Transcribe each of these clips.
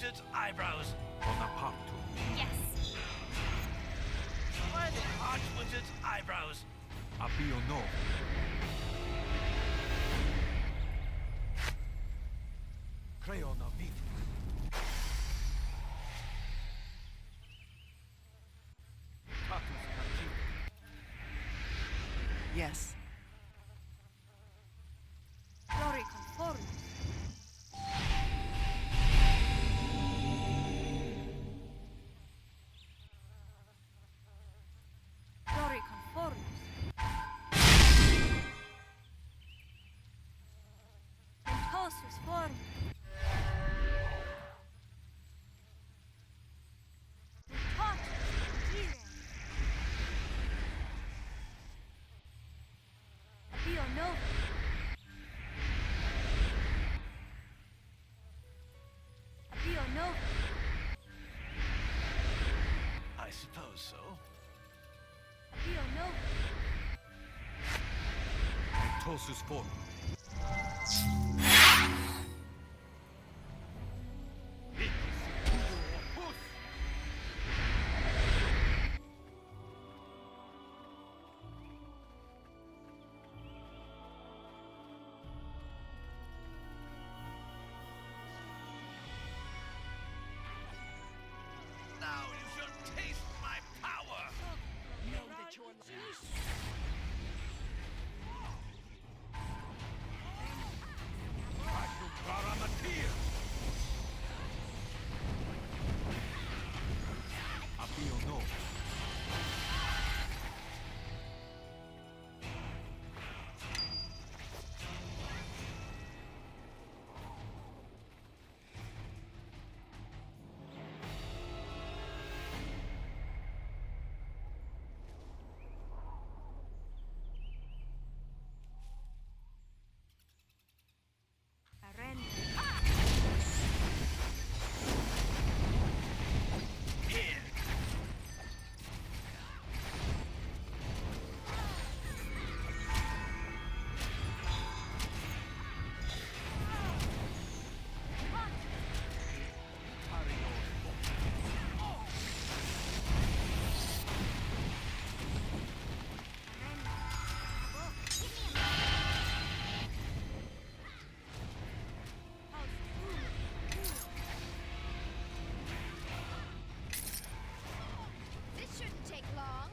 Wizard's eyebrows. Bonaparte. Yes. Why the Archwizard's eyebrows? Abbio no. Creo na vita. Tatus cantina. Yes. Glory conform. Glory conform. Ventosus form. Ventosus dire. Abbio novo. Abbio novo. I suppose so. Abbio novo. Ventosus form. Now you shall taste my power! Know that you're Abbio no. Arrende. Here! This shouldn't take long.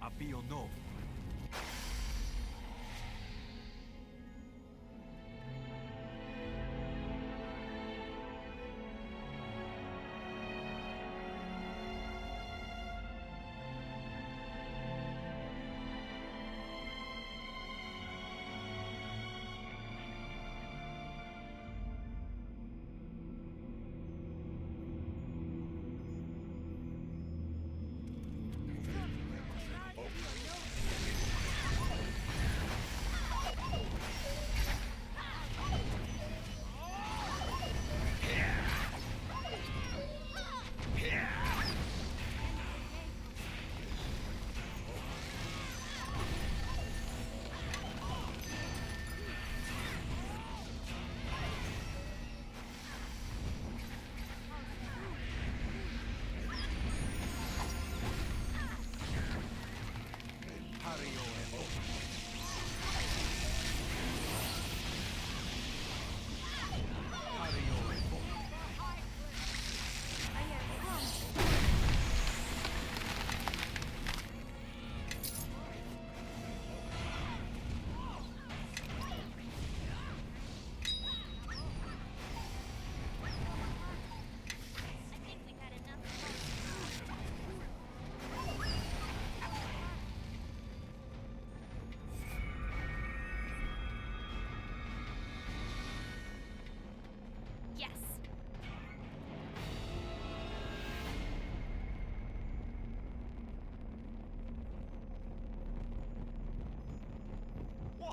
Abbio no.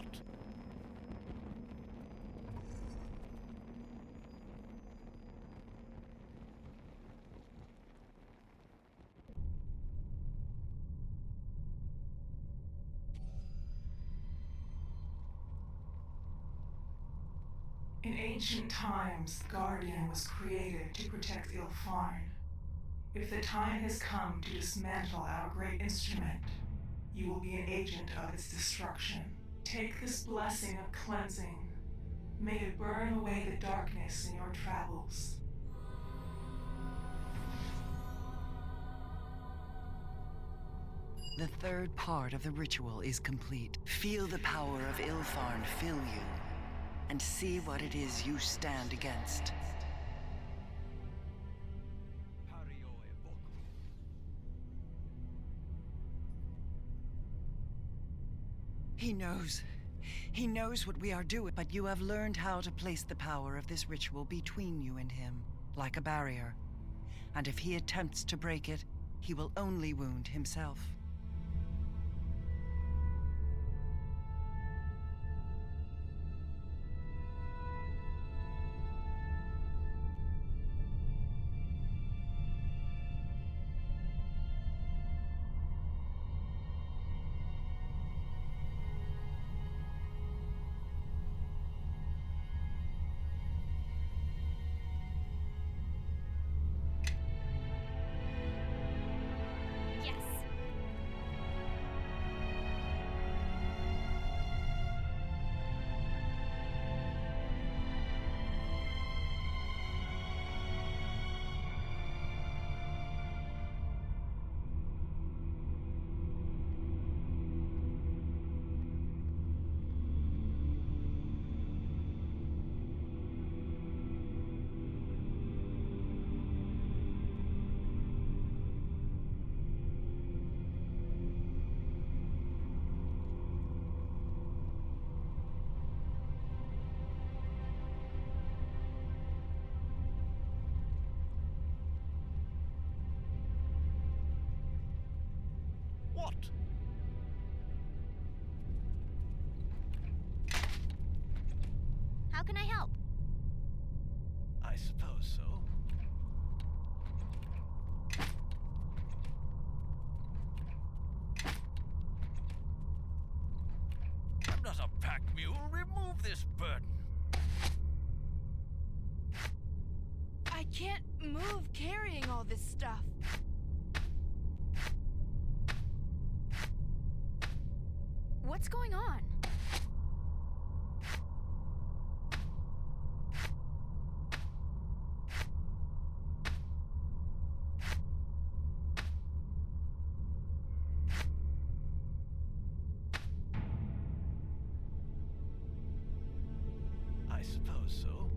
What? In ancient times, the Guardian was created to protect Ilfarn. If the time has come to dismantle our great instrument, you will be an agent of its destruction. Take this blessing of cleansing. May it burn away the darkness in your travels. The third part of the ritual is complete. Feel the power of Ilfarn fill you, and see what it is you stand against. Pario evoco. He knows. He knows what we are doing, but you have learned how to place the power of this ritual between you and him, like a barrier. And if he attempts to break it, he will only wound himself. Yes. What? How can I help? I suppose so. I'm not a pack mule. Remove this burden. I can't move carrying all this stuff. What's going on? I suppose so.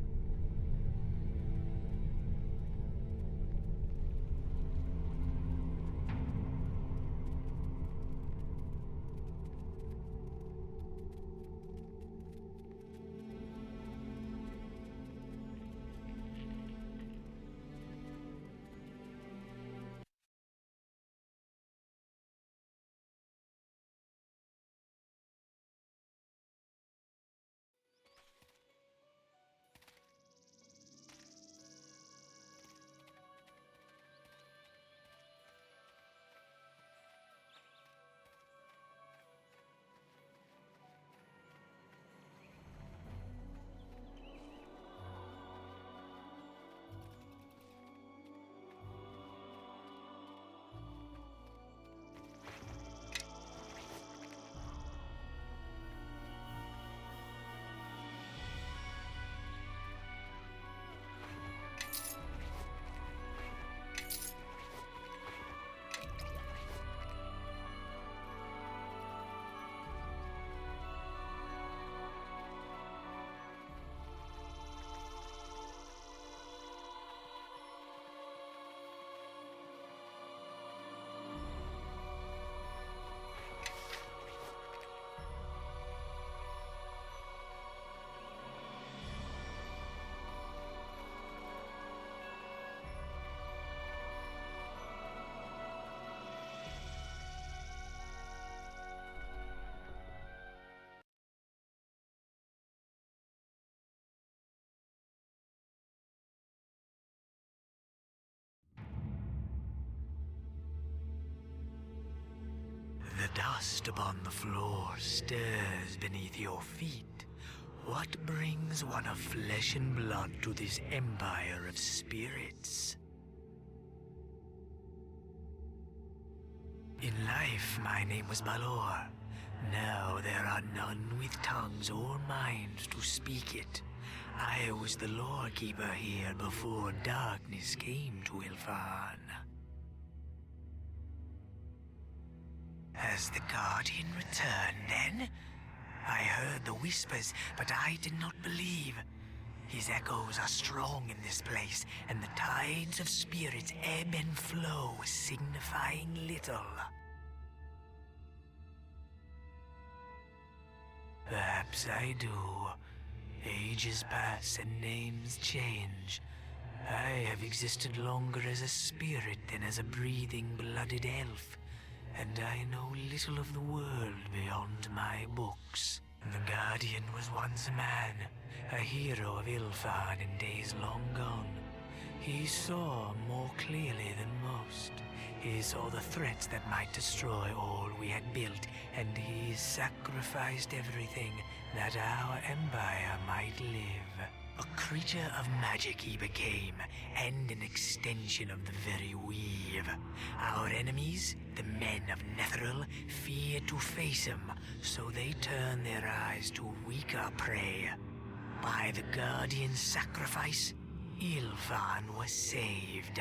dust upon the floor stirs beneath your feet, what brings one of flesh and blood to this empire of spirits? In life, my name was Balor. Now there are none with tongues or minds to speak it. I was the lore-keeper here before darkness came to Ilfan. Has the Guardian returned, then? I heard the whispers, but I did not believe. His echoes are strong in this place, and the tides of spirits ebb and flow, signifying little. Perhaps I do. Ages pass and names change. I have existed longer as a spirit than as a breathing, blooded elf, and I know little of the world beyond my books. The Guardian was once a man, a hero of Ilfan in days long gone. He saw more clearly than most. He saw the threats that might destroy all we had built, and he sacrificed everything that our empire might live. A creature of magic he became, and an extension of the very weave. Our enemies, the men of Netheril, feared to face him, so they turned their eyes to weaker prey. By the Guardian's sacrifice, Ilfan was saved.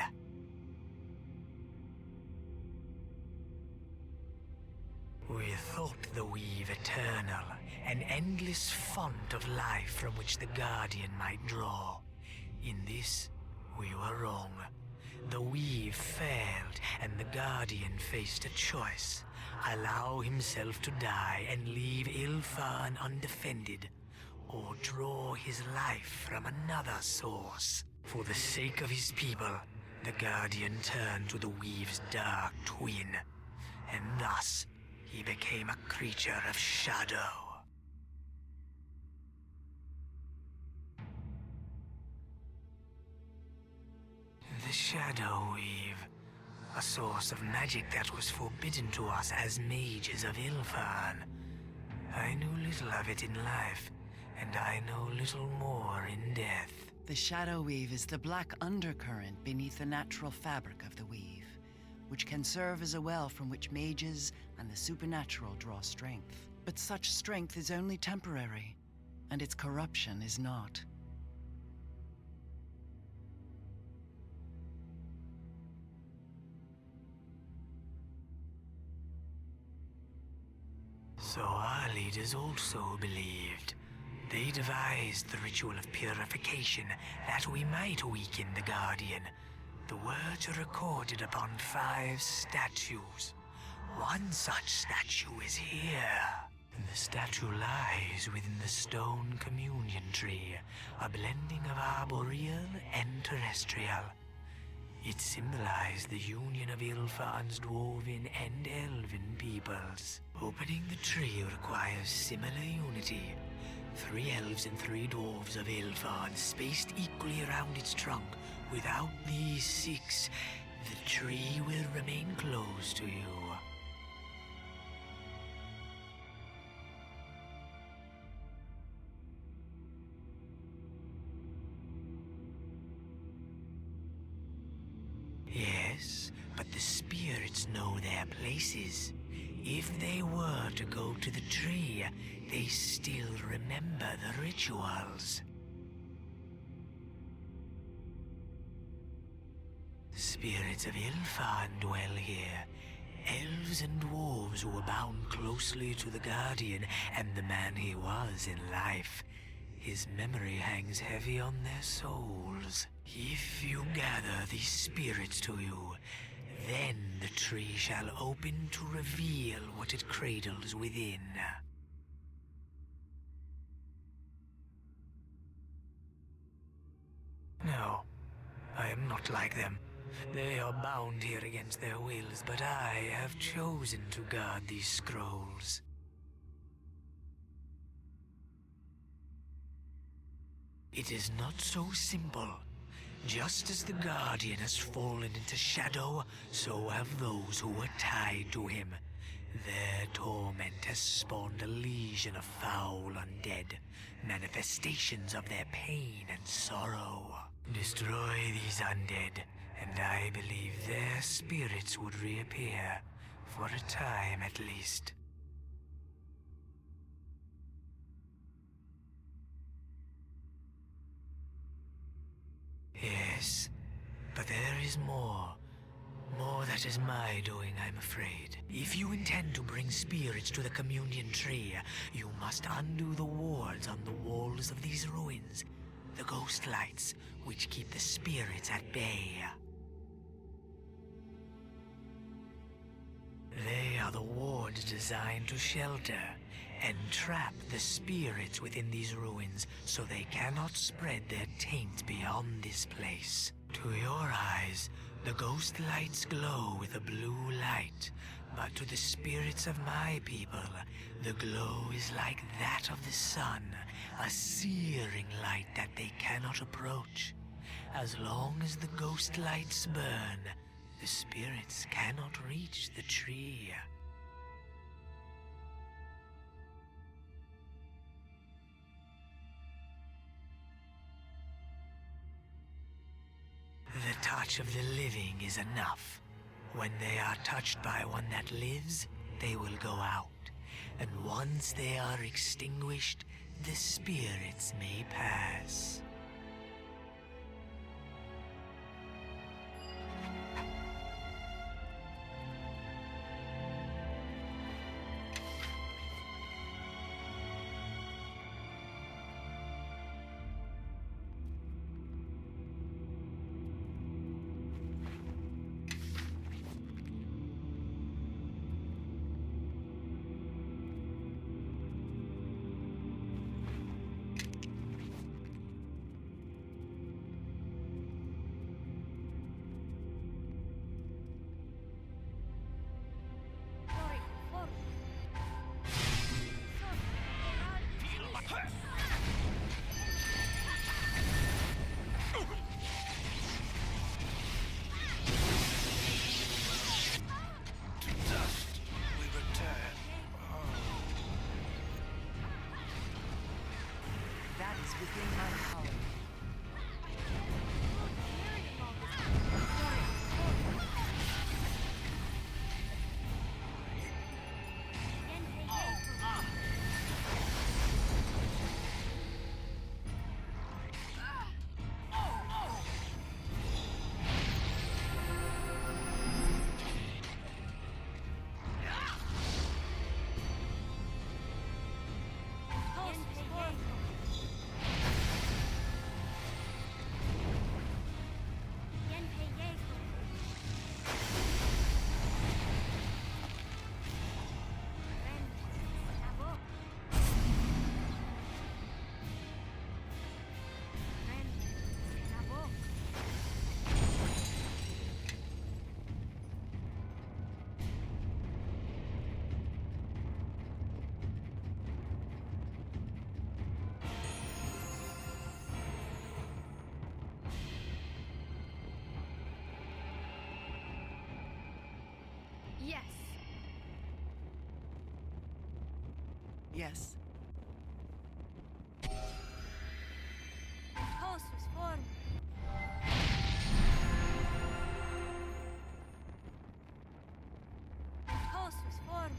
We thought the weave eternal, an endless font of life from which the Guardian might draw. In this, we were wrong. The weave failed, and the Guardian faced a choice. Allow himself to die and leave Ilfan undefended, or draw his life from another source. For the sake of his people, the Guardian turned to the weave's dark twin, and thus he became a creature of shadow. The Shadow Weave, a source of magic that was forbidden to us as mages of Ilfan. I knew little of it in life, and I know little more in death. The Shadow Weave is the black undercurrent beneath the natural fabric of the weave, which can serve as a well from which mages and the supernatural draw strength. But such strength is only temporary, and its corruption is not. So our leaders also believed. They devised the ritual of purification that we might weaken the Guardian. The words are recorded upon 5 statues. One such statue is here. The statue lies within the stone communion tree, a blending of arboreal and terrestrial. It symbolized the union of Ilfan's dwarven and elven peoples. Opening the tree requires similar unity. 3 elves and 3 dwarves of Ilfan spaced equally around its trunk. Without these 6, the tree will remain closed to you. Yes, but the spirits know their places. If they were to go to the tree, they still remember the rituals. Spirits of Ilfan dwell here. Elves and dwarves who were bound closely to the Guardian and the man he was in life. His memory hangs heavy on their souls. If you gather these spirits to you, then the tree shall open to reveal what it cradles within. No, I am not like them. They are bound here against their wills, but I have chosen to guard these scrolls. It is not so simple. Just as the Guardian has fallen into shadow, so have those who were tied to him. Their torment has spawned a legion of foul undead, manifestations of their pain and sorrow. Destroy these undead, and I believe their spirits would reappear, for a time at least. Yes, but there is more. More that is my doing, I'm afraid. If you intend to bring spirits to the communion tree, you must undo the wards on the walls of these ruins. The ghost lights, which keep the spirits at bay. They are the wards designed to shelter and trap the spirits within these ruins so they cannot spread their taint beyond this place. To your eyes, the ghost lights glow with a blue light, but to the spirits of my people, the glow is like that of the sun, a searing light that they cannot approach. As long as the ghost lights burn, the spirits cannot reach the tree. The touch of the living is enough. When they are touched by one that lives, they will go out. And once they are extinguished, the spirits may pass. That is within my power. Yes. Yes. Tosus form. Tosus form.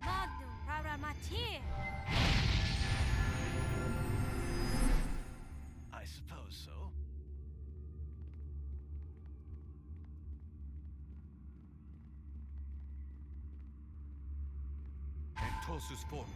Magnum Raramatir. I suppose so. Entosus form.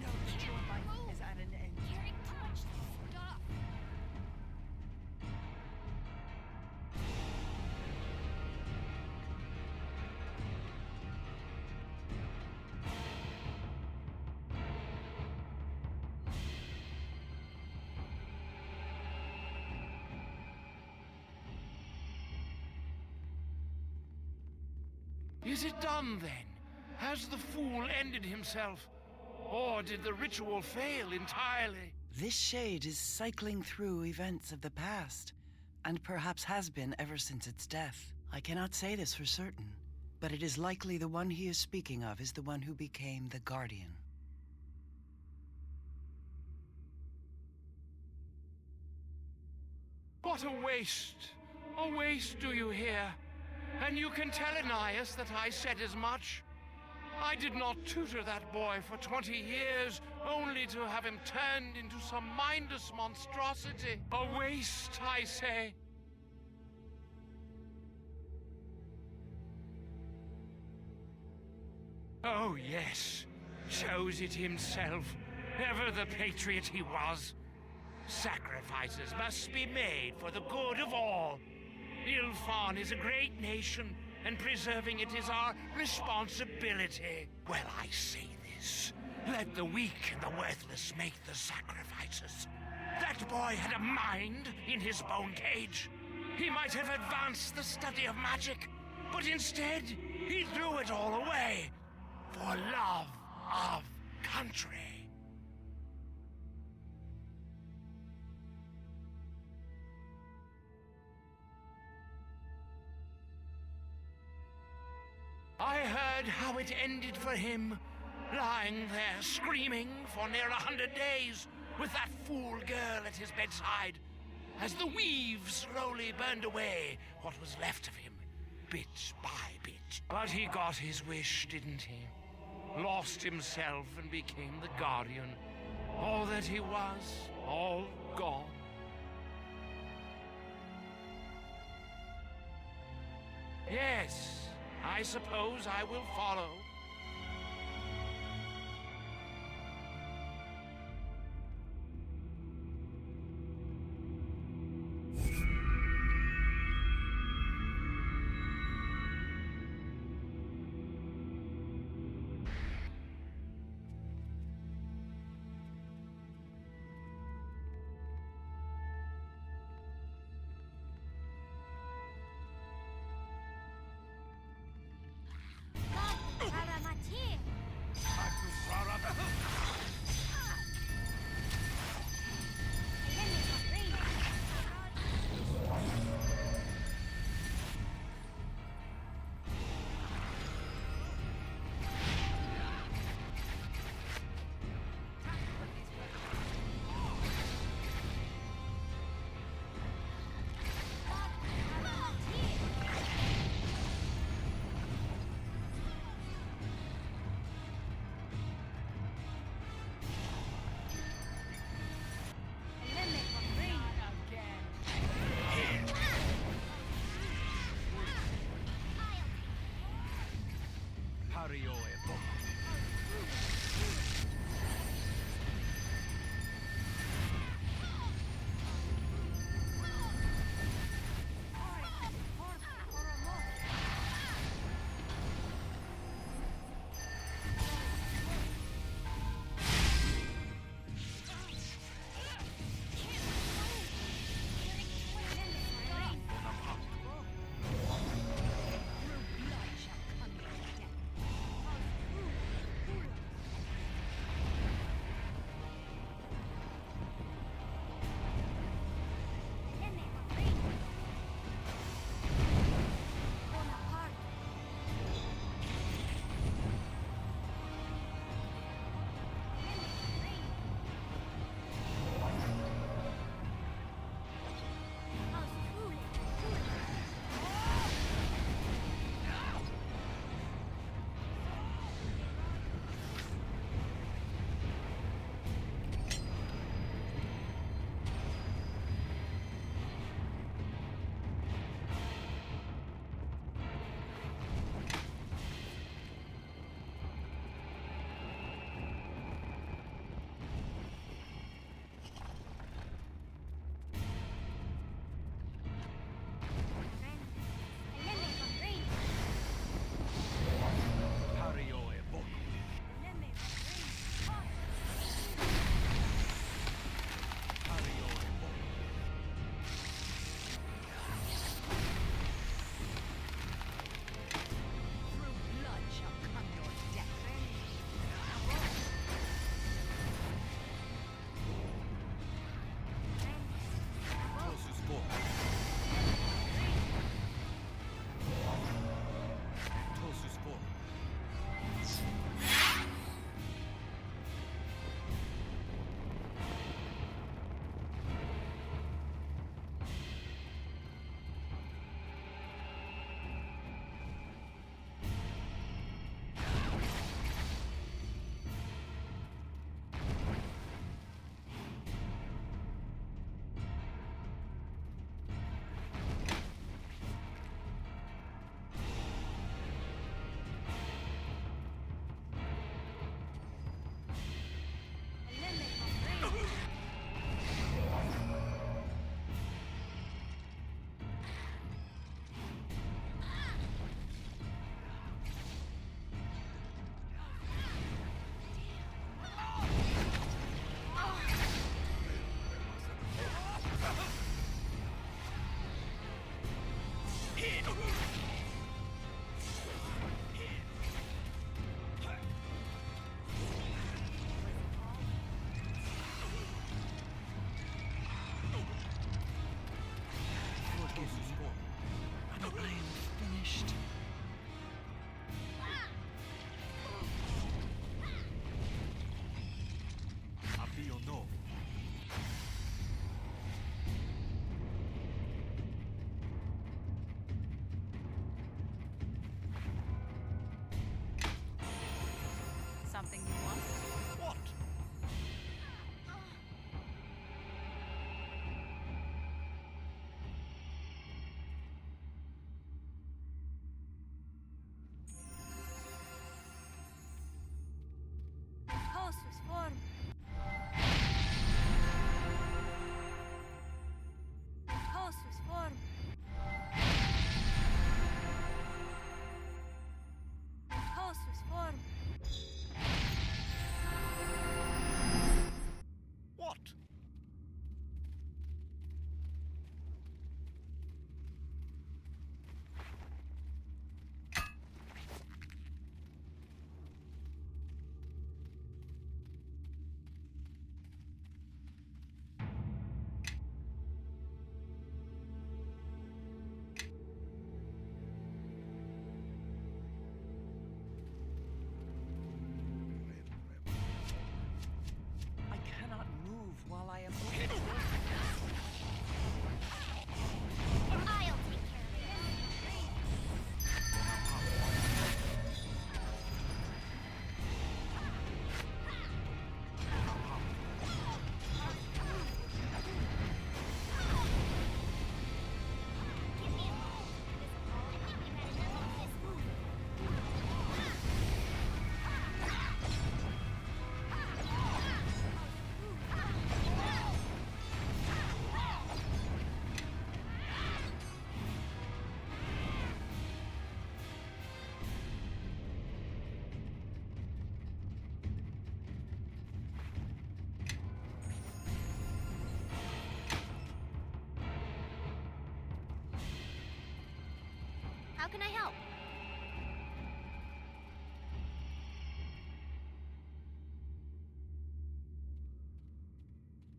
Know that your life is at an end. Carrying too much stuff. Is it done, then? Has the fool ended himself? Or did the ritual fail entirely? This shade is cycling through events of the past, and perhaps has been ever since its death. I cannot say this for certain, but it is likely the one he is speaking of is the one who became the Guardian. What a waste! A waste, do you hear? And you can tell Ananias that I said as much. I did not tutor that boy for 20 years, only to have him turned into some mindless monstrosity. A waste, I say. Oh, yes. Chose it himself. Ever the patriot he was. Sacrifices must be made for the good of all. Ilfan is a great nation, and preserving it is our responsibility. Well, I say this. Let the weak and the worthless make the sacrifices. That boy had a mind in his bone cage. He might have advanced the study of magic, but instead, he threw it all away for love of country. I heard how it ended for him, lying there screaming for near 100 days with that fool girl at his bedside, as the weave slowly burned away what was left of him, bit by bit. But he got his wish, didn't he? Lost himself and became the Guardian. All that he was, all gone. Yes, I suppose I will follow. Mom,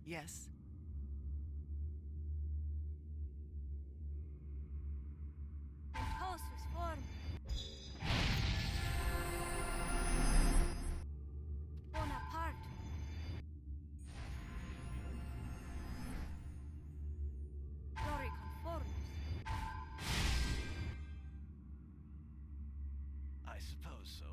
Yes? Ventosus form. Bonaparte. Pluriconformis. I suppose so.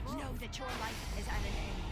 Know that your life is at an end.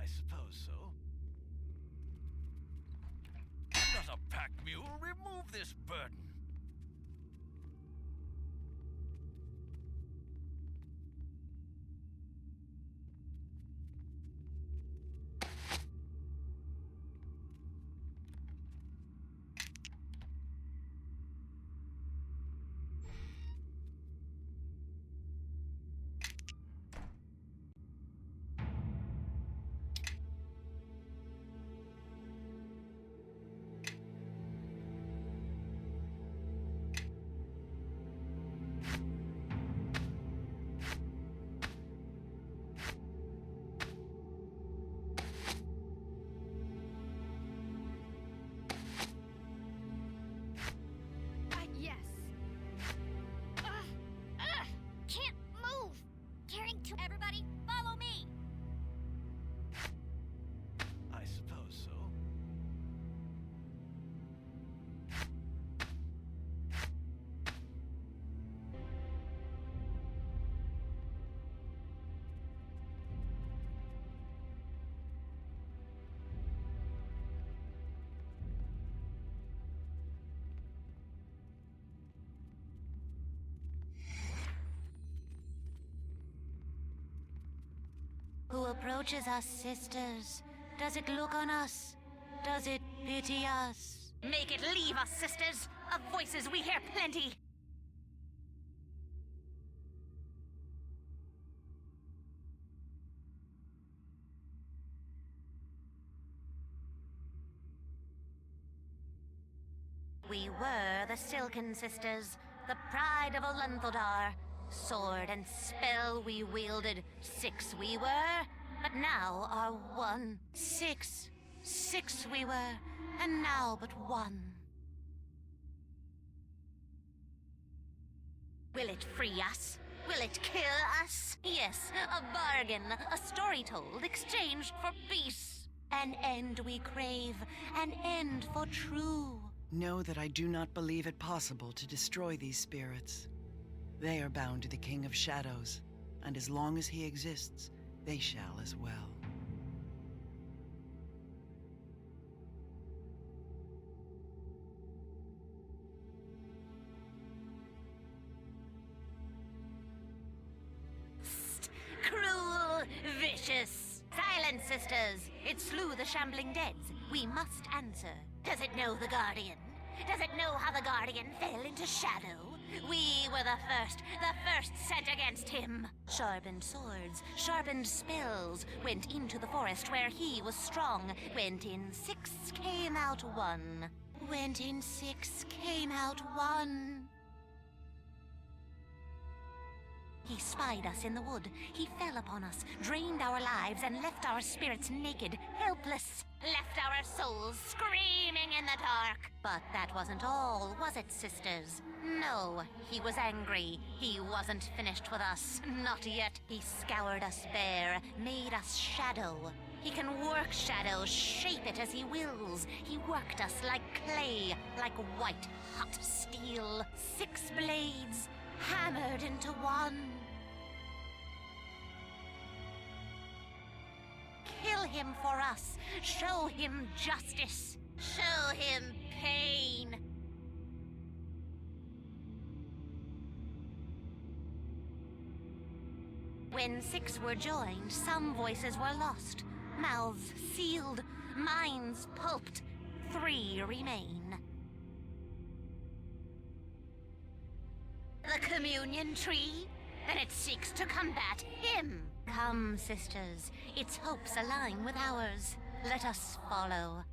I suppose so. Does a pack mule remove this burden? Yes. Can't move. Carrying to everybody, follow me. I suppose so. Who approaches us, sisters? Does it look on us? Does it pity us? Make it leave us, sisters! Of voices we hear plenty! We were the Silken Sisters, the pride of Olenthodar. Sword and spell we wielded, 6 we were, but now are 1. 6 we were, and now but 1. Will it free us? Will it kill us? Yes, a bargain, a story told, exchanged for peace. An end we crave, an end for true. Know that I do not believe it possible to destroy these spirits. They are bound to the King of Shadows, and as long as he exists, they shall as well. Cruel, vicious. Silence, sisters. It slew the shambling deads. We must answer. Does it know the Guardian? Does it know how the Guardian fell into shadow? We were the first sent against him. Sharpened swords, sharpened spells, went into the forest where he was strong. Went in 6, came out 1. Went in 6, came out 1. He spied us in the wood. He fell upon us, drained our lives, and left our spirits naked, helpless. Left our souls screaming in the dark. But that wasn't all, was it, sisters? No, he was angry. He wasn't finished with us. Not yet. He scoured us bare, made us shadow. He can work shadow, shape it as he wills. He worked us like clay, like white, hot steel. 6 blades, hammered into 1. Kill him for us. Show him justice. Show him pain. When 6 were joined, some voices were lost. Mouths sealed, minds pulped. 3 remain. The communion tree? Then it seeks to combat him. Come, sisters. Its hopes align with ours. Let us follow.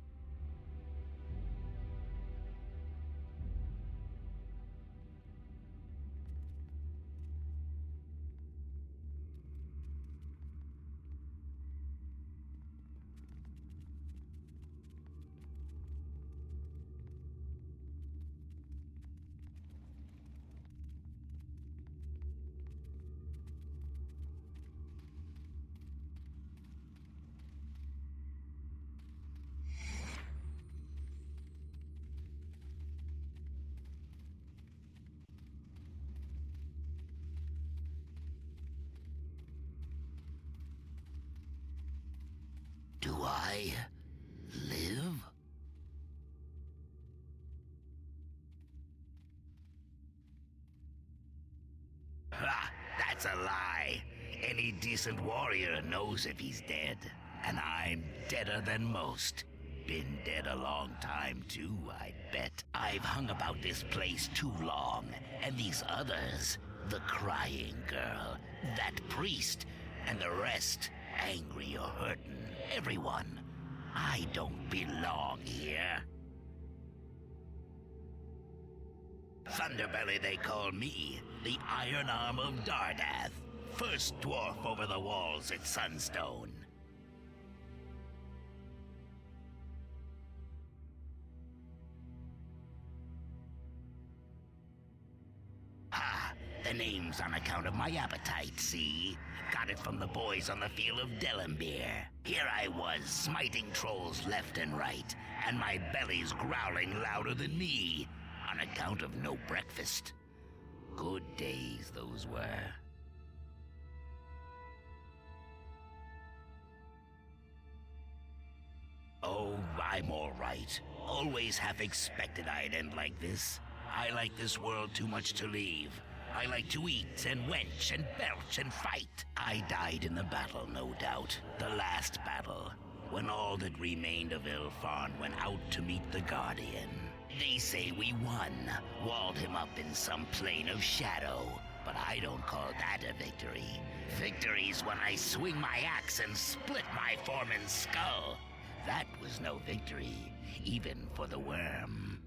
That's a lie. Any decent warrior knows if he's dead. And I'm deader than most. Been dead a long time, too, I bet. I've hung about this place too long. And these others, the crying girl, that priest, and the rest, angry or hurtin', everyone. I don't belong here. Thunderbelly they call me, the Iron Arm of Dardath, first dwarf over the walls at Sunstone. Ha! The name's on account of my appetite, see? Got it from the boys on the field of Delambir. Here I was, smiting trolls left and right, and my belly's growling louder than me, on account of no breakfast. Good days those were. Oh, I'm all right. Always half expected I'd end like this. I like this world too much to leave. I like to eat and wench and belch and fight. I died in the battle, no doubt. The last battle, when all that remained of Ilfarn went out to meet the Guardian. They say we won, walled him up in some plane of shadow. But I don't call that a victory. Victory's when I swing my axe and split my foreman's skull. That was no victory, even for the worm.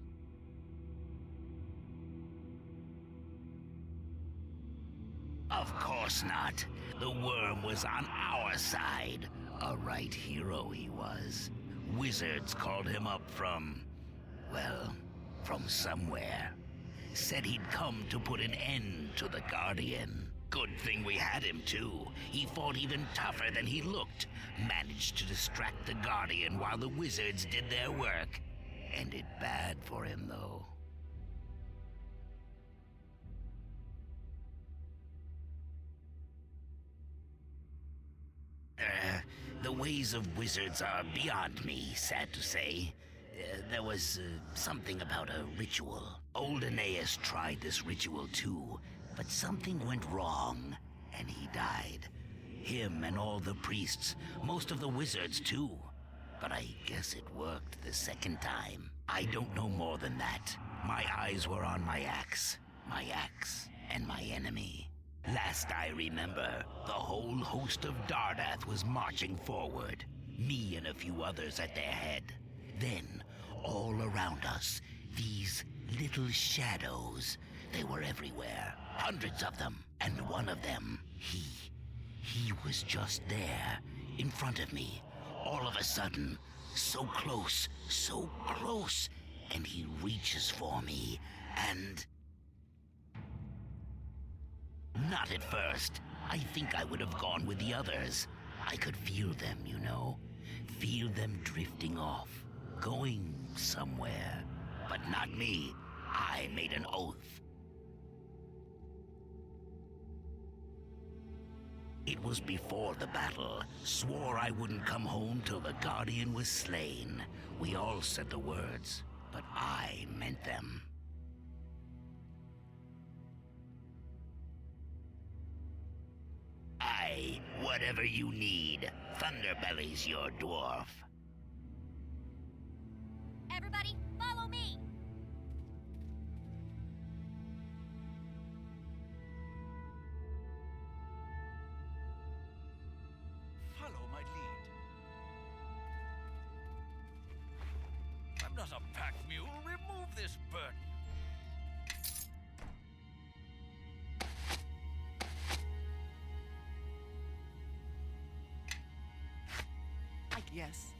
Of course not. The worm was on our side. A right hero he was. Wizards called him up from... well, from somewhere. Said he'd come to put an end to the Guardian. Good thing we had him, too. He fought even tougher than he looked. Managed to distract the Guardian while the wizards did their work. Ended bad for him, though. The ways of wizards are beyond me, sad to say. There was something about a ritual. Old Aeneas tried this ritual too, but something went wrong, and he died. Him and all the priests, most of the wizards too. But I guess it worked the second time. I don't know more than that. My eyes were on my axe and my enemy. Last I remember, the whole host of Dardath was marching forward, me and a few others at their head. Then, all around us, these little shadows, they were everywhere, hundreds of them, and one of them, he was just there, in front of me, all of a sudden, so close, and he reaches for me, and... Not at first. I think I would have gone with the others. I could feel them, you know. Feel them drifting off, going somewhere. But not me. I made an oath. It was before the battle. Swore I wouldn't come home till the Guardian was slain. We all said the words, but I meant them. Aye, whatever you need. Thunderbelly's your dwarf. Everybody, follow me! Follow my lead. I'm not a pack mule. Remove this burden. Yes.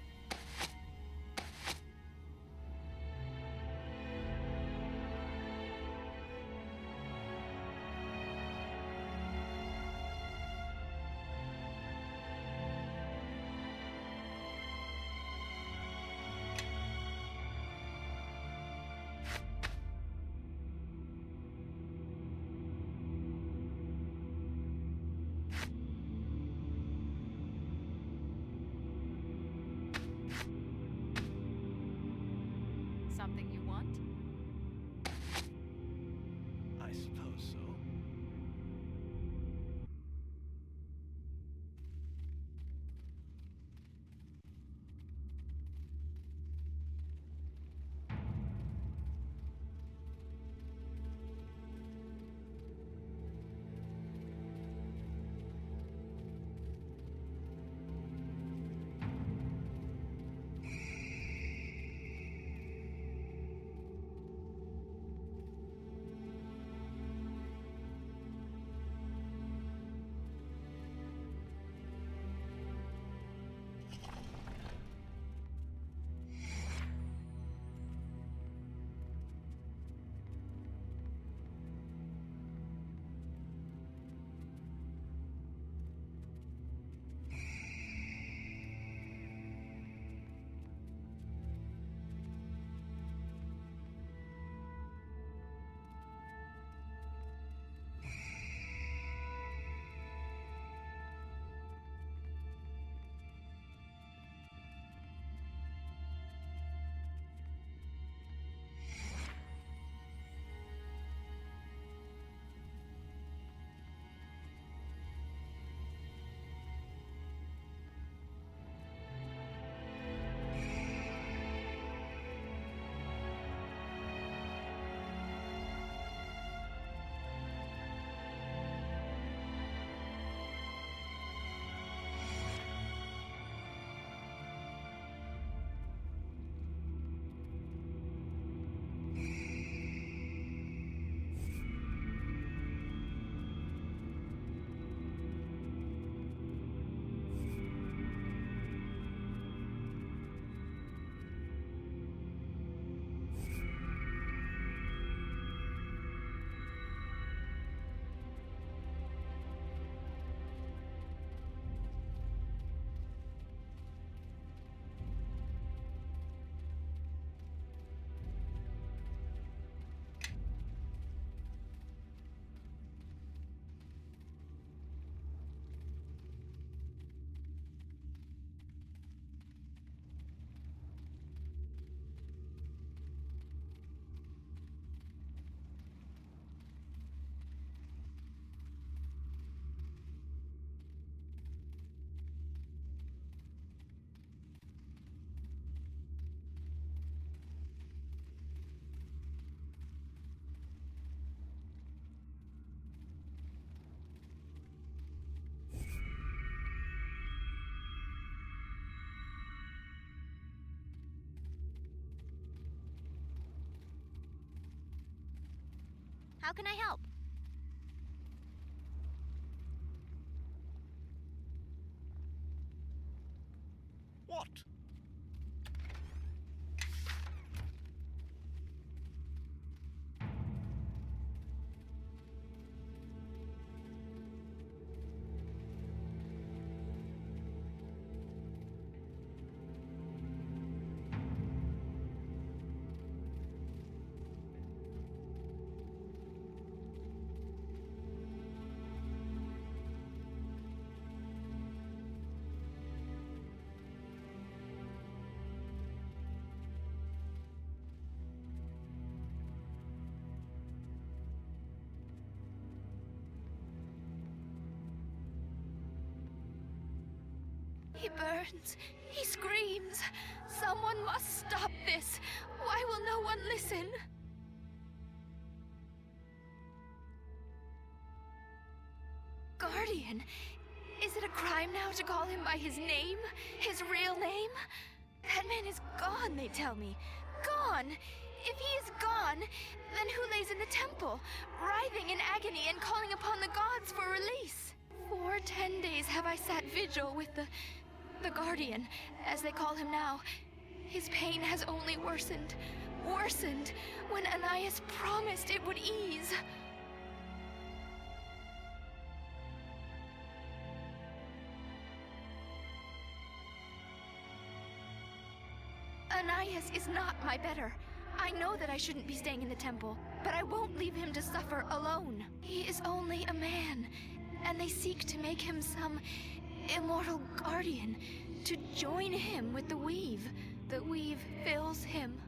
How can I help? What? He burns. He screams. Someone must stop this. Why will no one listen? Guardian? Is it a crime now to call him by his name? His real name? That man is gone, they tell me. Gone! If he is gone, then who lays in the temple, writhing in agony and calling upon the gods for release? For 10 days have I sat vigil with the Guardian, as they call him now. His pain has only worsened. Worsened when Anais promised it would ease. Anais is not my better. I know that I shouldn't be staying in the temple, but I won't leave him to suffer alone. He is only a man, and they seek to make him some immortal guardian, to join him with the weave. The weave fills him.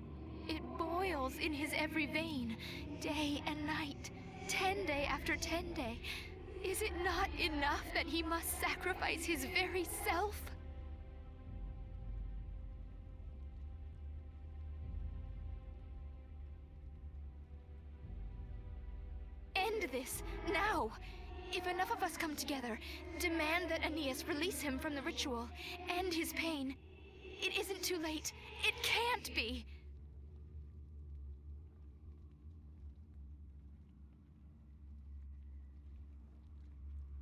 It boils in his every vein, day and night, 10 day after 10 day. Is it not enough that he must sacrifice his very self? End this, now! If enough of us come together, demand that Aeneas release him from the ritual, end his pain. It isn't too late. It can't be!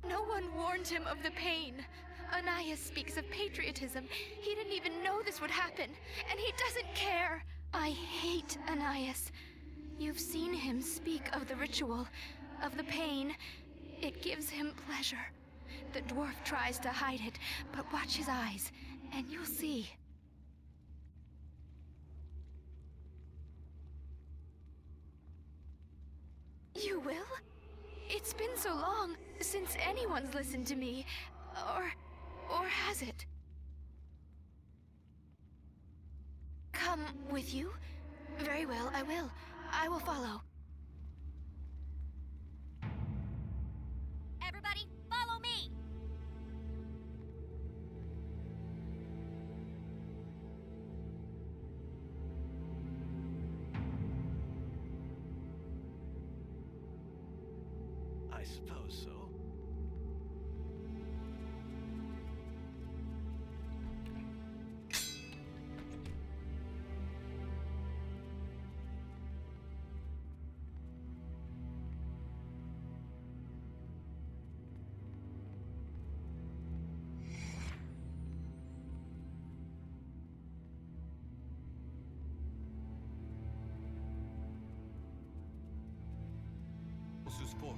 No one warned him of the pain. Aeneas speaks of patriotism. He didn't even know this would happen, and he doesn't care. I hate Aeneas. You've seen him speak of the ritual, of the pain. It gives him pleasure. The dwarf tries to hide it, but watch his eyes, and you'll see. You will? It's been so long since anyone's listened to me. Or has it? Come with you? Very well, I will. I will follow. Everybody, follow me! I suppose so. Sport.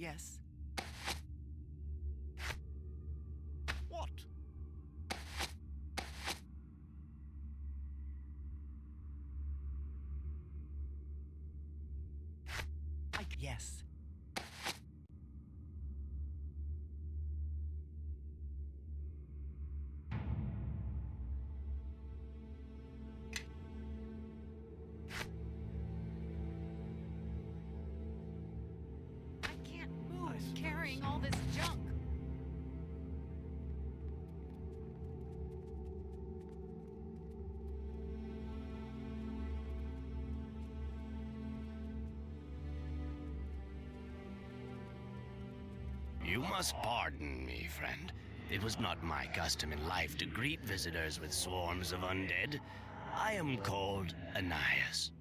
Yes. What? Yes. I can't move carrying all this junk. You must pardon me, friend. It was not my custom in life to greet visitors with swarms of undead. I am called Ananias.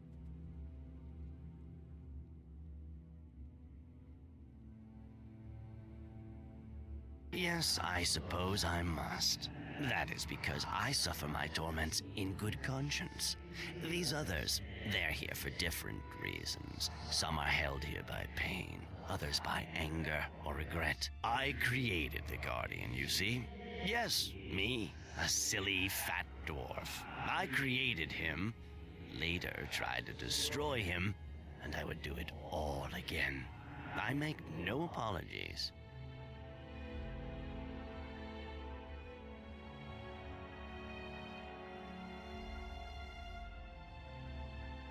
Yes, I suppose I must. That is because I suffer my torments in good conscience. These others, they're here for different reasons. Some are held here by pain, others by anger or regret. I created the Guardian, you see? Yes, me, a silly fat dwarf. I created him, later tried to destroy him, and I would do it all again. I make no apologies.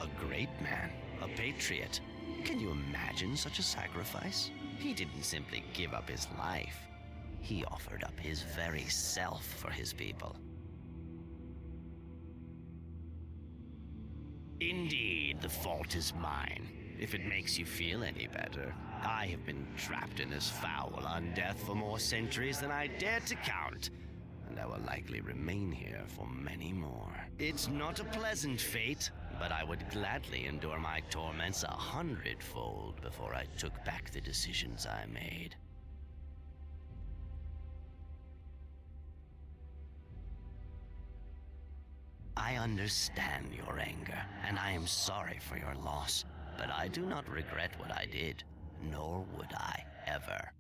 A great man, a patriot. Can you imagine such a sacrifice? He didn't simply give up his life. He offered up his very self for his people. Indeed, the fault is mine. If it makes you feel any better, I have been trapped in this foul undeath for more centuries than I dare to count, and I will likely remain here for many more. It's not a pleasant fate, but I would gladly endure my torments 100-fold before I took back the decisions I made. I understand your anger, and I am sorry for your loss, but I do not regret what I did, nor would I ever.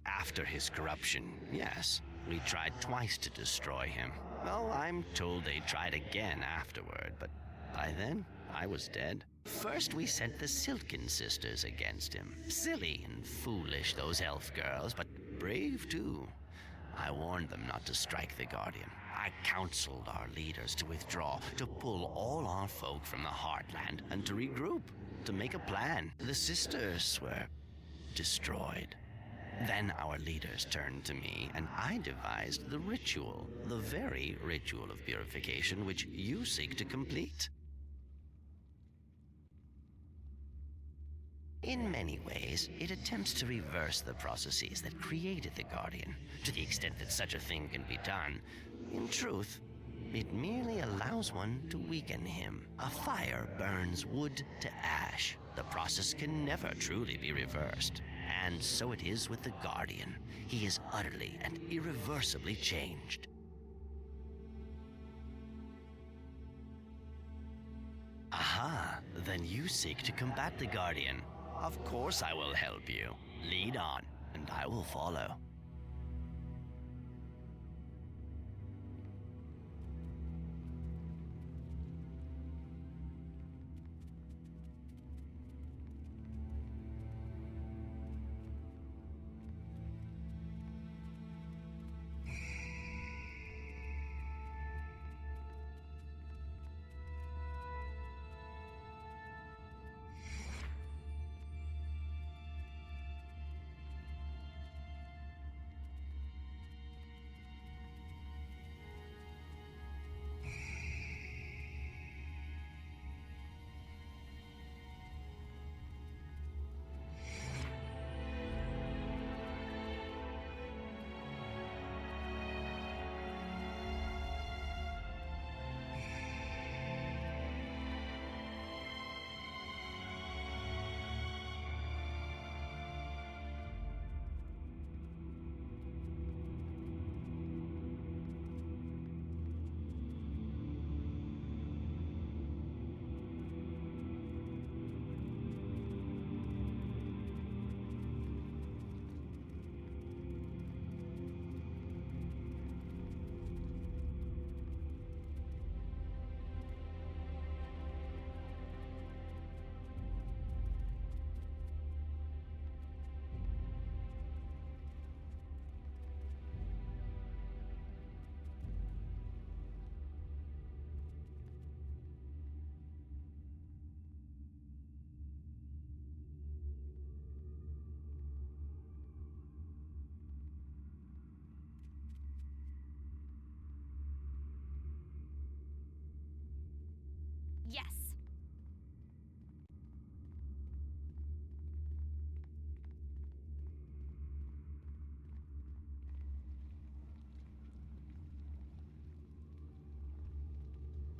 After his corruption, yes, we tried twice to destroy him. Well, I'm told they tried again afterward, but by then, I was dead. First, we sent the Silken Sisters against him. Silly and foolish, those elf girls, but brave too. I warned them not to strike the Guardian. I counseled our leaders to withdraw, to pull all our folk from the Heartland, and to regroup, to make a plan. The sisters were destroyed. Then our leaders turned to me, and I devised the ritual, the very ritual of purification which you seek to complete. In many ways, it attempts to reverse the processes that created the Guardian, to the extent that such a thing can be done. In truth, it merely allows one to weaken him. A fire burns wood to ash. The process can never truly be reversed. And so it is with the Guardian. He is utterly and irreversibly changed. Aha, then you seek to combat the Guardian. Of course I will help you. Lead on, and I will follow.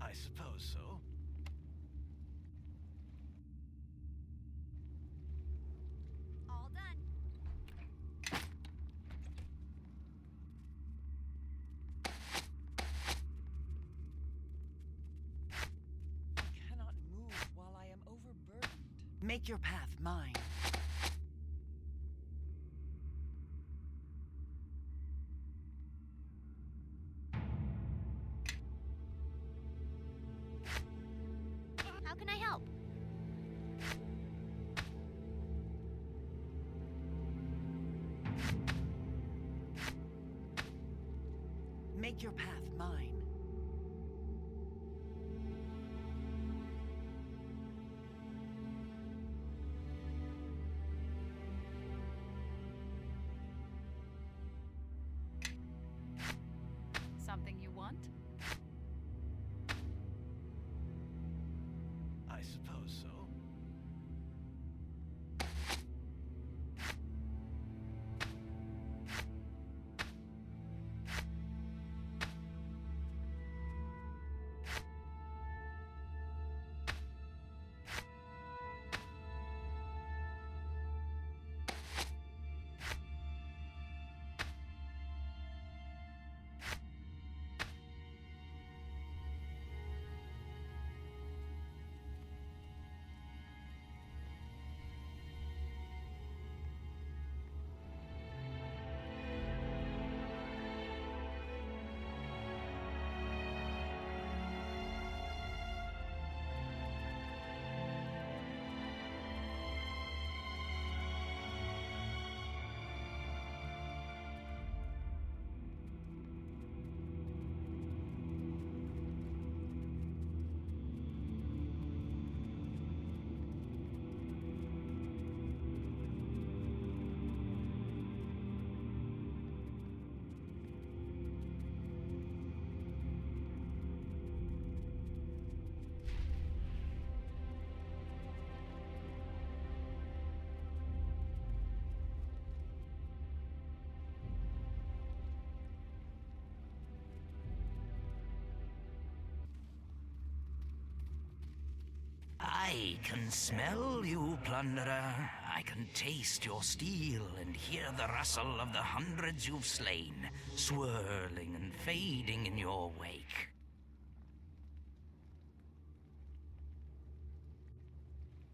I suppose so. All done. I cannot move while I am overburdened. Make your path mine. How can I help? Make your path mine. Something you want? I suppose so. I can smell you, plunderer. I can taste your steel and hear the rustle of the hundreds you've slain, swirling and fading in your wake.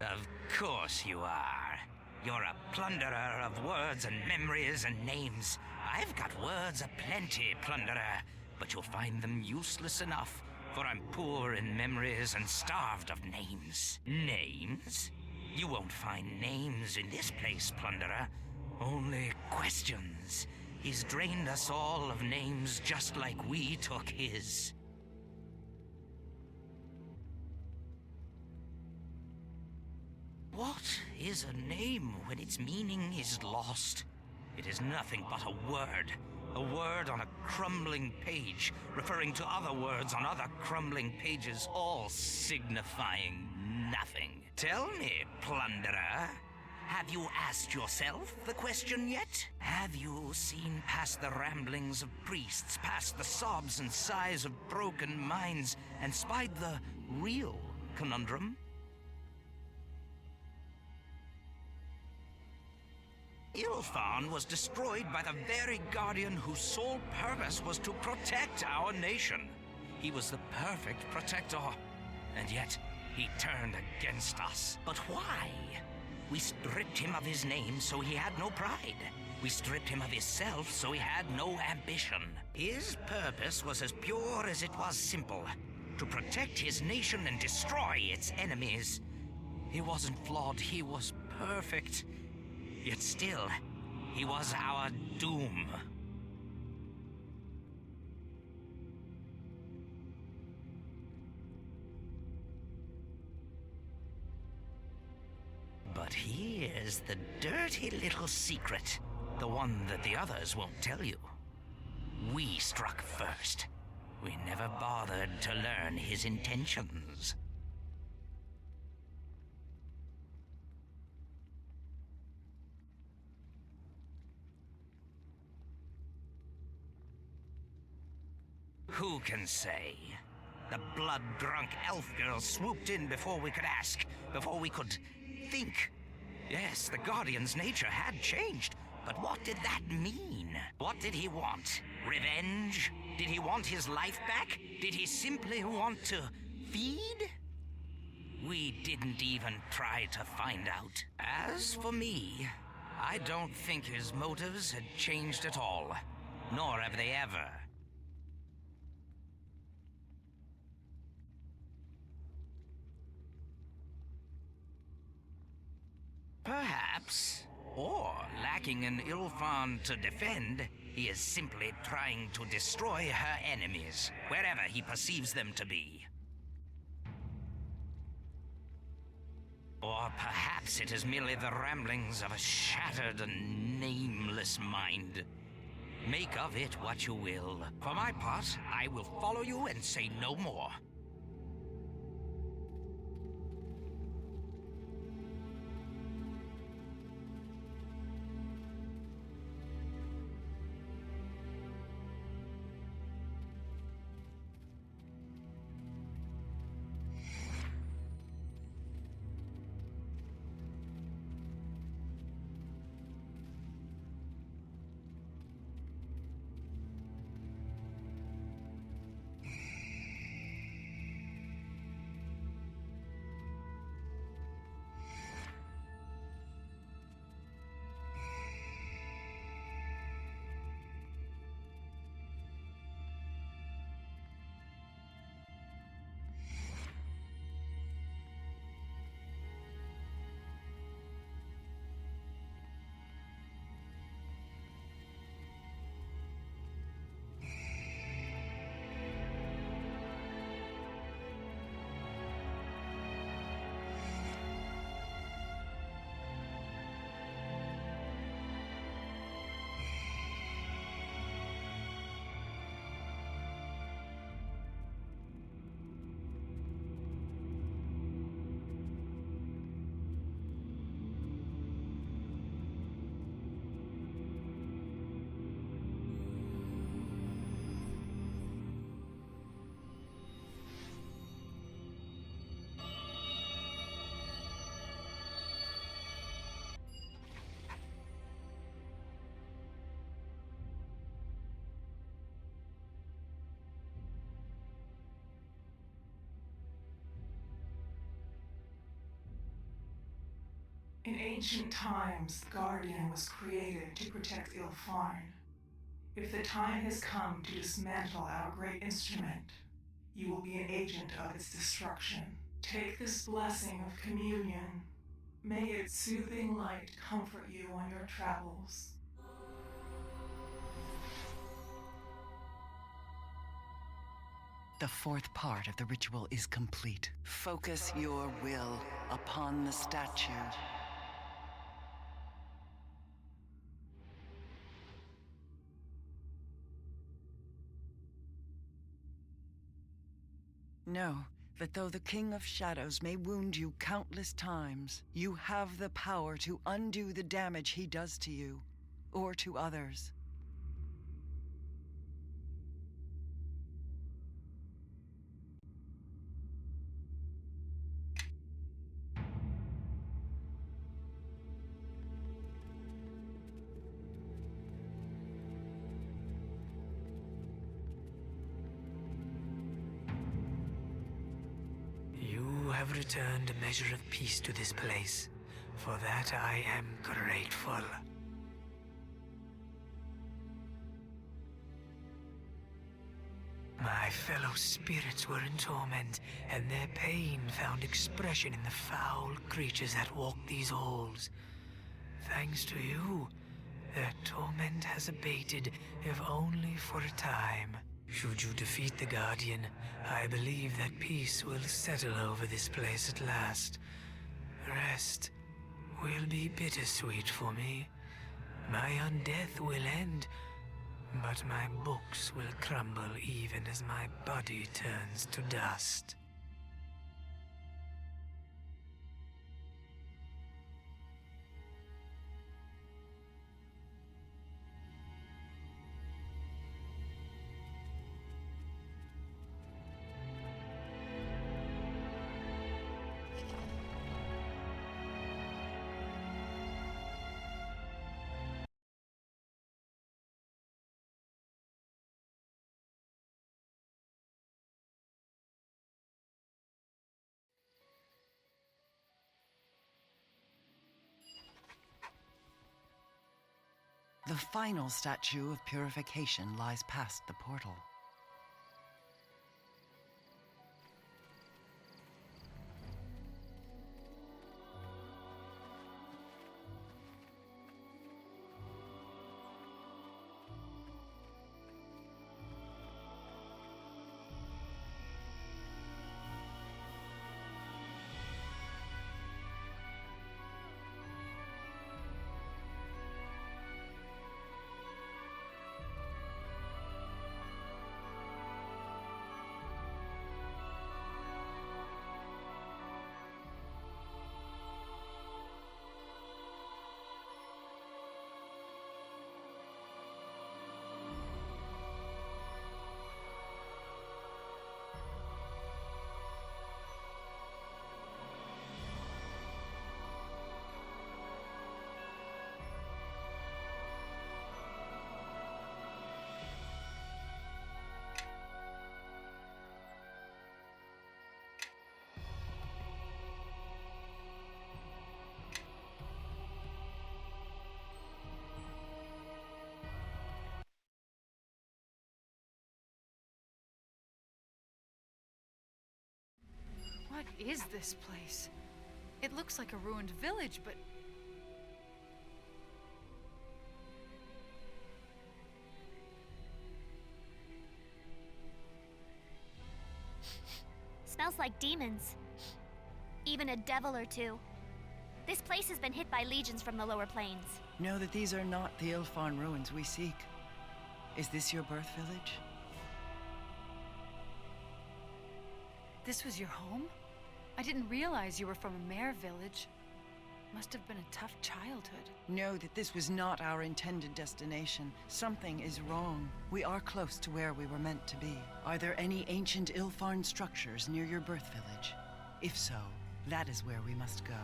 Of course you are. You're a plunderer of words and memories and names. I've got words aplenty, plunderer, but you'll find them useless enough, for I'm poor in memories and starved of names. Names? You won't find names in this place, plunderer. Only questions. He's drained us all of names just like we took his. What is a name when its meaning is lost? It is nothing but a word on a crumbling page, referring to other words on other crumbling pages, all signifying nothing. Tell me, plunderer, have you asked yourself the question yet? Have you seen past the ramblings of priests, past the sobs and sighs of broken minds, and spied the real conundrum? Ilfan was destroyed by the very guardian whose sole purpose was to protect our nation. He was the perfect protector, and yet he turned against us. But why? We stripped him of his name so he had no pride. We stripped him of his self so he had no ambition. His purpose was as pure as it was simple, to protect his nation and destroy its enemies. He wasn't flawed, he was perfect. Yet still, he was our doom. But here's the dirty little secret, the one that the others won't tell you. We struck first. We never bothered to learn his intentions. Who can say? The blood-drunk elf girl swooped in before we could ask, before we could think. Yes, the Guardian's nature had changed, but what did that mean? What did he want? Revenge? Did he want his life back? Did he simply want to feed? We didn't even try to find out. As for me, I don't think his motives had changed at all, nor have they ever. Perhaps, or lacking an Ilfan to defend, he is simply trying to destroy her enemies, wherever he perceives them to be. Or perhaps it is merely the ramblings of a shattered and nameless mind. Make of it what you will. For my part, I will follow you and say no more. In ancient times, the Guardian was created to protect Ilfarn. If the time has come to dismantle our great instrument, you will be an agent of its destruction. Take this blessing of communion. May its soothing light comfort you on your travels. The fourth part of the ritual is complete. Focus your will upon the statue. Know that though the King of Shadows may wound you countless times, you have the power to undo the damage he does to you, or to others. You have returned a measure of peace to this place. For that I am grateful. My fellow spirits were in torment, and their pain found expression in the foul creatures that walk these halls. Thanks to you, their torment has abated, if only for a time. Should you defeat the Guardian, I believe that peace will settle over this place at last. Rest will be bittersweet for me. My undeath will end, but my books will crumble even as my body turns to dust. The final statue of purification lies past the portal. What is this place? It looks like a ruined village, but... Smells like demons. Even a devil or two. This place has been hit by legions from the lower planes. Know that these are not the Ilfarn ruins we seek. Is this your birth village? This was your home? I didn't realize you were from a mare village. Must have been a tough childhood. Know that this was not our intended destination. Something is wrong. We are close to where we were meant to be. Are there any ancient Ilfarn structures near your birth village? If so, that is where we must go.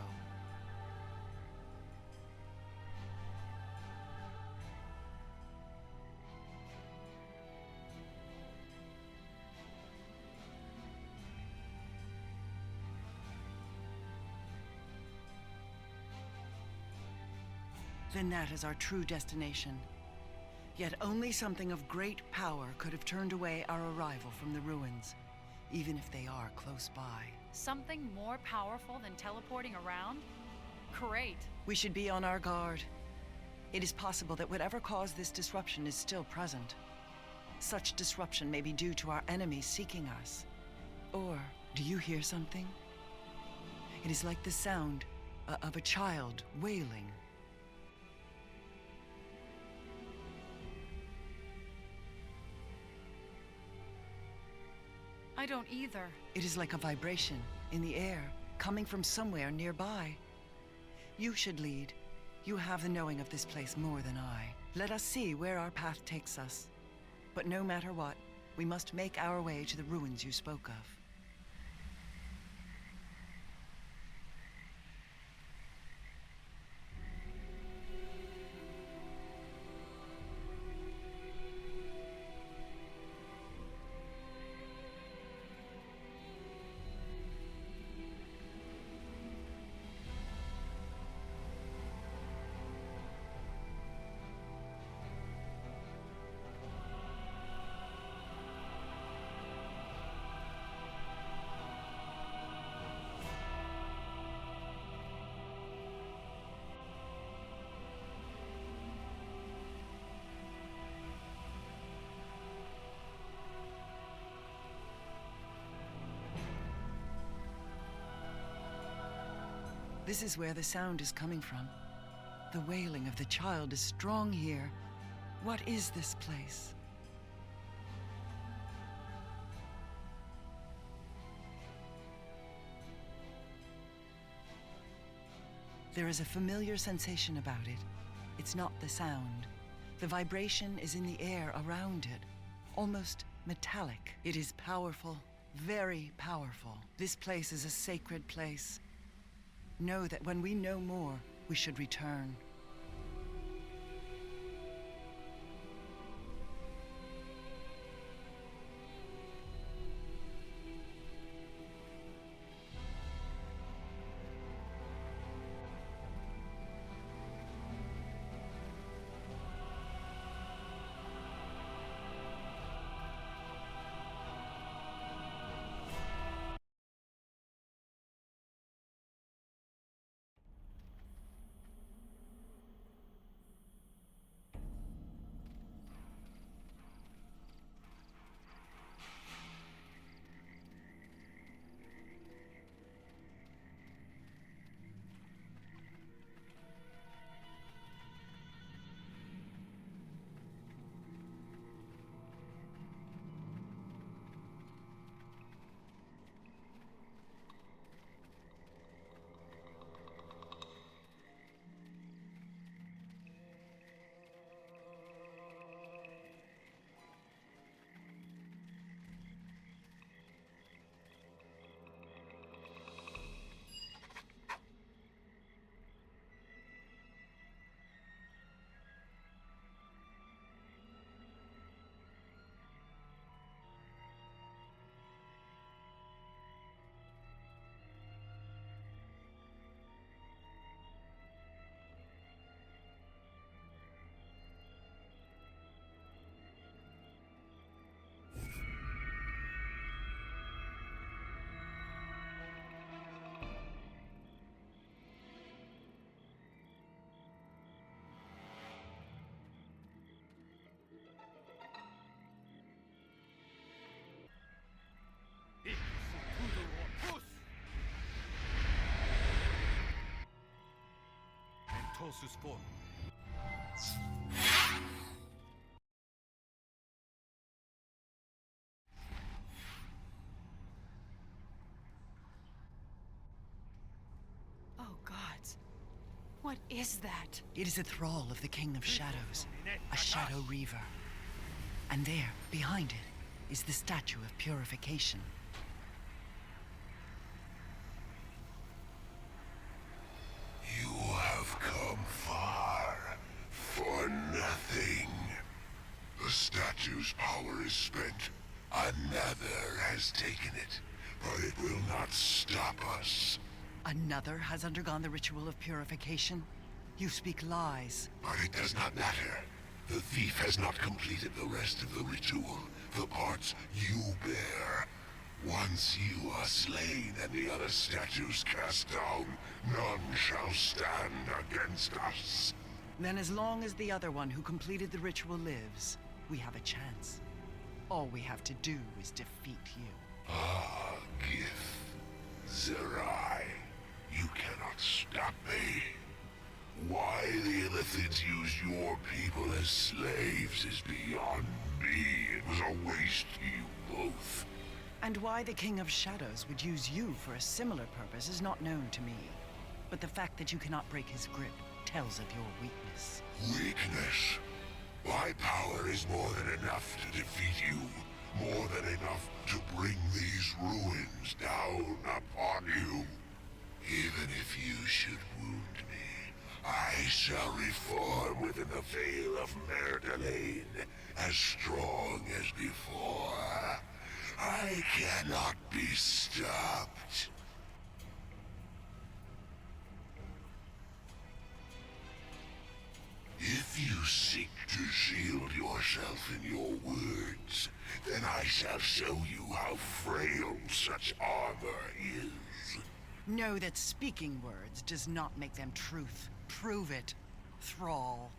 Then that is our true destination. Yet only something of great power could have turned away our arrival from the ruins, even if they are close by. Something more powerful than teleporting around? Great. We should be on our guard. It is possible that whatever caused this disruption is still present. Such disruption may be due to our enemies seeking us. Or, do you hear something? It is like the sound of a child wailing. I don't either. It is like a vibration in the air, coming from somewhere nearby. You should lead. You have the knowing of this place more than I. Let us see where our path takes us. But no matter what, we must make our way to the ruins you spoke of. This is where the sound is coming from. The wailing of the child is strong here. What is this place? There is a familiar sensation about it. It's not the sound. The vibration is in the air around it, almost metallic. It is powerful, very powerful. This place is a sacred place. Know that when we know more, we should return. colossus form. Oh, gods. What is that? It is a thrall of the King of Shadows, a Shadow Reaver. And there, behind it, is the statue of purification. You have come far for nothing. The statue's power is spent. Another has taken it, but it will not stop us. Another has undergone the ritual of purification? You speak lies. But it does not matter. The thief has not completed the rest of the ritual, the parts you bear. Once you are slain and the other statues cast down, none shall stand against us. Then as long as the other one who completed the ritual lives, we have a chance. All we have to do is defeat you. Ah, Gith. Zerai. You cannot stop me. Why the Illithids use your people as slaves is beyond me. It was a waste to you both. And why the King of Shadows would use you for a similar purpose is not known to me. But the fact that you cannot break his grip tells of your weakness. Weakness? My power is more than enough to defeat you. More than enough to bring these ruins down upon you. Even if you should wound me, I shall reform within the veil of Merdelaine, as strong as before. I cannot be stopped. If you seek to shield yourself in your words, then I shall show you how frail such armor is. Know that speaking words does not make them truth. Prove it, thrall.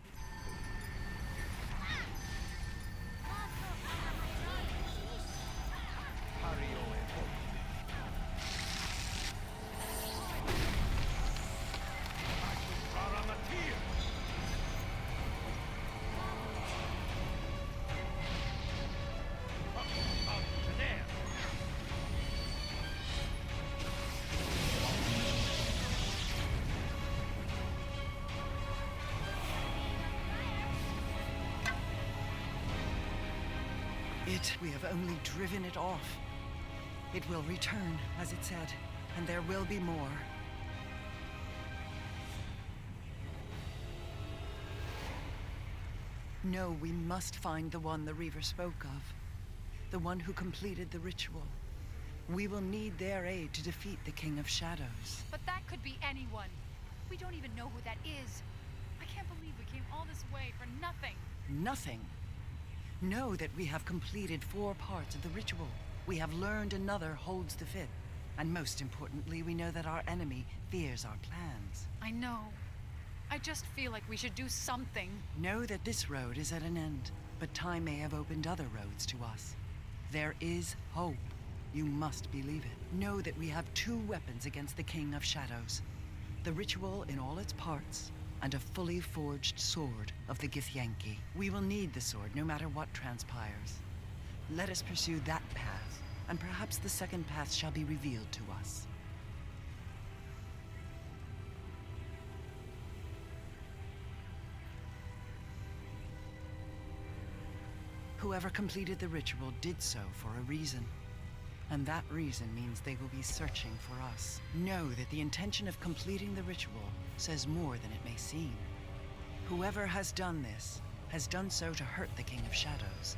We have only driven it off. It will return, as it said, and there will be more. No, we must find the one the Reaver spoke of. The one who completed the ritual. We will need their aid to defeat the King of Shadows. But that could be anyone. We don't even know who that is. I can't believe we came all this way for nothing. Nothing? Know that we have completed 4 parts of the ritual. We have learned another holds the 5th. And most importantly, we know that our enemy fears our plans. I know. I just feel like we should do something. Know that this road is at an end, but time may have opened other roads to us. There is hope. You must believe it. Know that we have 2 weapons against the King of Shadows. The ritual in all its parts, and a fully forged sword of the Githyanki. We will need the sword no matter what transpires. Let us pursue that path, and perhaps the second path shall be revealed to us. Whoever completed the ritual did so for a reason. And that reason means they will be searching for us. Know that the intention of completing the ritual says more than it may seem. Whoever has done this has done so to hurt the King of Shadows.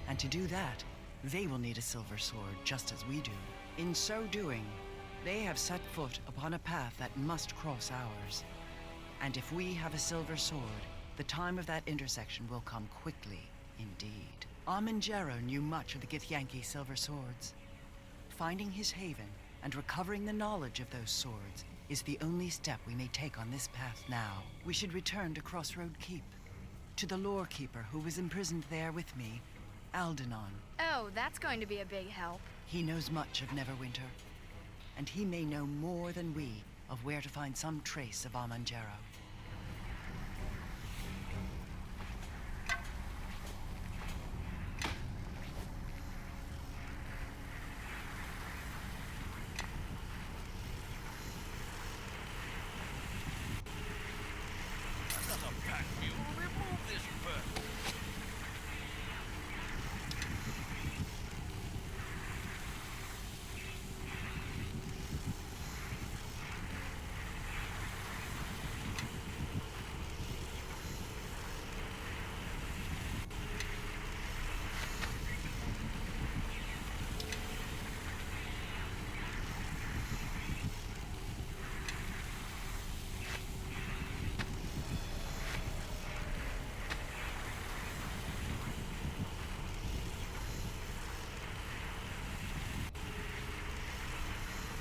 And to do that, they will need a silver sword just as we do. In so doing, they have set foot upon a path that must cross ours. And if we have a silver sword, the time of that intersection will come quickly indeed. Amenjero knew much of the Githyanki silver swords. Finding his haven and recovering the knowledge of those swords is the only step we may take on this path now. We should return to Crossroad Keep, to the lore keeper who was imprisoned there with me, Aldenon. Oh, that's going to be a big help. He knows much of Neverwinter, and he may know more than we of where to find some trace of Amenjero.